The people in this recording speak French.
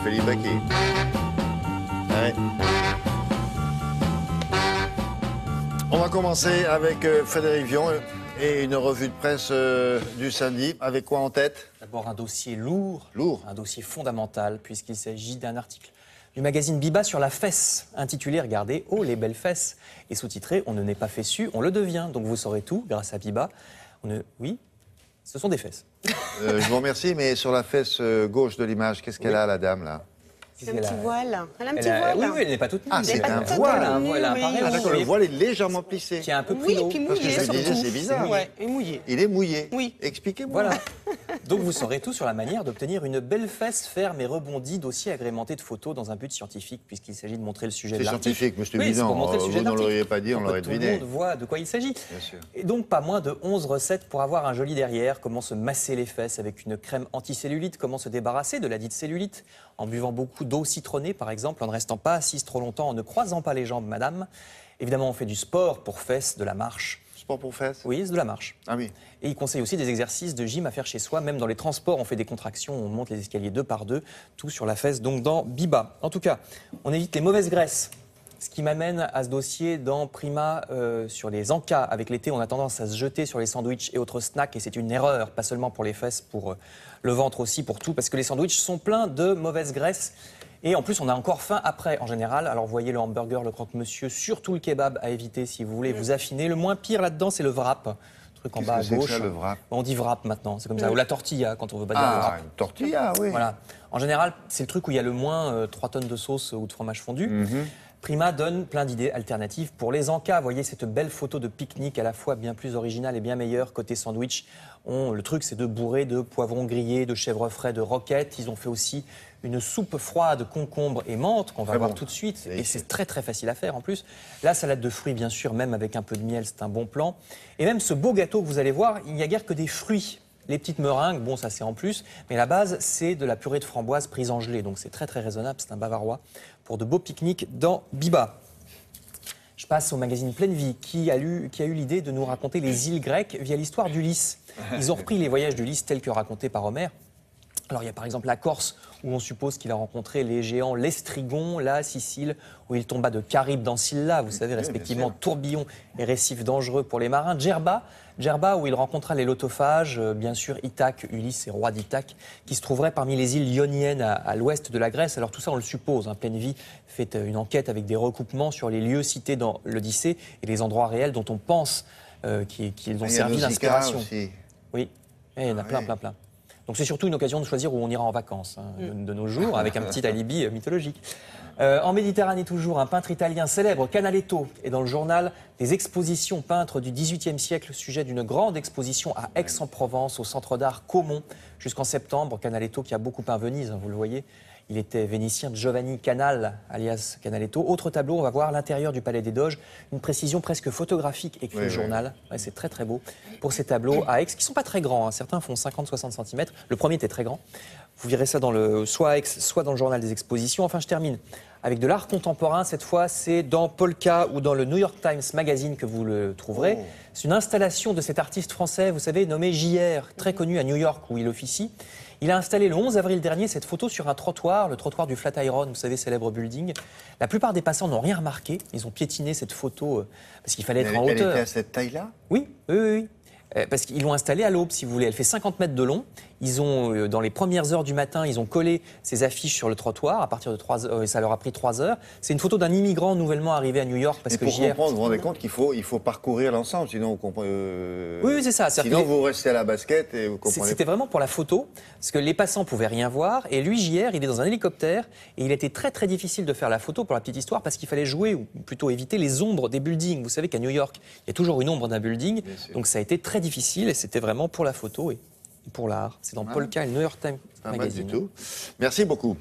Philippe Baquet. Ouais. On va commencer avec Frédéric Vion et une revue de presse du samedi. Avec quoi en tête? D'abord un dossier lourd, Lourd. un dossier fondamental, puisqu'il s'agit d'un article du magazine Biba sur la fesse, intitulé « Regardez, oh les belles fesses » et sous-titré « On ne n'est pas fessu, on le devient ». Donc vous saurez tout grâce à Biba. Oui, ce sont des fesses. Je vous remercie, mais sur la fesse gauche de l'image, qu'est-ce qu'elle a, la dame, là? Un petit voile. Elle a un petit voile. Oui, elle n'est pas toute nue. Ah, c'est un voile, un nue, voile oui. appareil. Ah, d'accord, le voile est légèrement plissé. Qui est un peu Oui, plus haut. puis Parce que mouillé je me disais, surtout. c'est bizarre. Ouais, et mouillé. Il est mouillé. Oui. Expliquez-moi. Voilà. Donc vous saurez tout sur la manière d'obtenir une belle fesse ferme et rebondie, dossier agrémenté de photos dans un but scientifique, puisqu'il s'agit de montrer le sujet de C'est l'article. scientifique, mais c'est Oui, évident. pour montrer le sujet Vous de ne l'article. l'auriez pas dit, on Pour que l'aurait tout le deviné. monde voit de quoi il s'agit. Bien sûr. Et donc pas moins de 11 recettes pour avoir un joli derrière, comment se masser les fesses avec une crème anticellulite, comment se débarrasser de la dite cellulite, en buvant beaucoup d'eau citronnée par exemple, en ne restant pas assise trop longtemps, en ne croisant pas les jambes madame. Évidemment on fait du sport pour fesses, de la marche. Sport pour fesses? Oui, c'est de la marche. Ah oui. Et il conseille aussi des exercices de gym à faire chez soi. Même dans les transports, on fait des contractions, on monte les escaliers 2 par 2, tout sur la fesse, donc dans Biba. En tout cas, on évite les mauvaises graisses. Ce qui m'amène à ce dossier dans Prima sur les encas. Avec l'été, on a tendance à se jeter sur les sandwichs et autres snacks. Et c'est une erreur, pas seulement pour les fesses, pour le ventre aussi, pour tout. Parce que les sandwichs sont pleins de mauvaises graisses. Et en plus, on a encore faim après, en général. Alors, vous voyez le hamburger, le croque-monsieur, surtout le kebab à éviter si vous voulez vous affiner. Le moins pire là-dedans, c'est le wrap. Truc en bas à Qu'est-ce que c'est que gauche. ça, le wrap? On dit wrap maintenant, c'est comme ça. Ou la tortilla, quand on veut pas dire le Ah, wrap. une tortilla, oui. Voilà. En général, c'est le truc où il y a le moins 3 tonnes de sauce ou de fromage fondu. Prima donne plein d'idées alternatives pour les encas. Vous voyez cette belle photo de pique-nique à la fois bien plus originale et bien meilleure côté sandwich. Le truc, c'est de bourrer de poivrons grillés, de chèvre frais, de roquettes. Ils ont fait aussi une soupe froide, concombre et menthe qu'on va Très voir bon. tout de suite. Et Et c'est très très facile à faire en plus. La salade de fruits, bien sûr, même avec un peu de miel, c'est un bon plan. Et même ce beau gâteau que vous allez voir, il n'y a guère que des fruits. Les petites meringues, bon, ça c'est en plus, mais la base, c'est de la purée de framboise prise en gelée. Donc c'est très très raisonnable, c'est un bavarois pour de beaux pique-niques dans Biba. Je passe au magazine Pleine Vie, qui a eu l'idée de nous raconter les îles grecques via l'histoire d'Ulysse. Ils ont repris les voyages d'Ulysse tels que racontés par Homère. Alors il y a par exemple la Corse, où on suppose qu'il a rencontré les géants l'Estrigon, la Sicile, où il tomba de Charybde dans Scylla, vous savez, respectivement tourbillon et récif dangereux pour les marins. Djerba, où il rencontra les lotophages, bien sûr Ithaque, Ulysse et roi d'Ithaque, qui se trouveraient parmi les îles ioniennes à l'ouest de la Grèce. Alors tout ça, on le suppose. Pleine Vie fait une enquête avec des recoupements sur les lieux cités dans l'Odyssée et les endroits réels dont on pense qu'ils ont servi d'inspiration. Oui, et il y en a plein. Donc c'est surtout une occasion de choisir où on ira en vacances de nos jours, avec un petit alibi mythologique. En Méditerranée toujours, un peintre italien célèbre, Canaletto, est dans le journal des expositions peintres du XVIIIe siècle, sujet d'une grande exposition à Aix-en-Provence, au centre d'art Caumont, jusqu'en septembre. Canaletto qui a beaucoup peint Venise, vous le voyez. Il était vénitien, Giovanni Canal, alias Canaletto. Autre tableau, on va voir l'intérieur du Palais des Doges. Une précision presque photographique, écrit le journal. Ouais, c'est très très beau pour ces tableaux à Aix, qui ne sont pas très grands. Certains font 50-60 cm. Le premier était très grand. Vous verrez ça soit à Aix, soit dans le journal des expositions. Enfin, je termine avec de l'art contemporain. Cette fois, c'est dans Polka ou dans le New York Times Magazine que vous le trouverez. Oh. C'est une installation de cet artiste français, vous savez, nommé JR, très connu à New York où il officie. Il a installé le 11 avril dernier cette photo sur un trottoir, le trottoir du Flatiron, vous savez, célèbre building. La plupart des passants n'ont rien remarqué. Ils ont piétiné cette photo parce qu'il fallait être en hauteur. Elle était à cette taille-là? Oui. Parce qu'ils l'ont installée à l'aube, si vous voulez. Elle fait 50 mètres de long. Ils ont, dans les premières heures du matin, ils ont collé ces affiches sur le trottoir. À partir de 3 heures, ça leur a pris 3 heures. C'est une photo d'un immigrant nouvellement arrivé à New York. Parce pour comprendre, vous vous rendez compte qu'il faut parcourir l'ensemble, sinon vous comprenez. Oui, c'est ça. Sinon, vous restez à la basket et vous comprenez. C'était vraiment pour la photo, parce que les passants pouvaient rien voir. Et lui, JR, il est dans un hélicoptère. Et il était très, très difficile de faire la photo, pour la petite histoire, parce qu'il fallait jouer, ou plutôt éviter les ombres des buildings. Vous savez qu'à New York, il y a toujours une ombre d'un building. Donc ça a été très difficile, et c'était vraiment pour la photo et pour l'art. C'est dans Polka et le New York Times Magazine. Pas mal du tout. Merci beaucoup.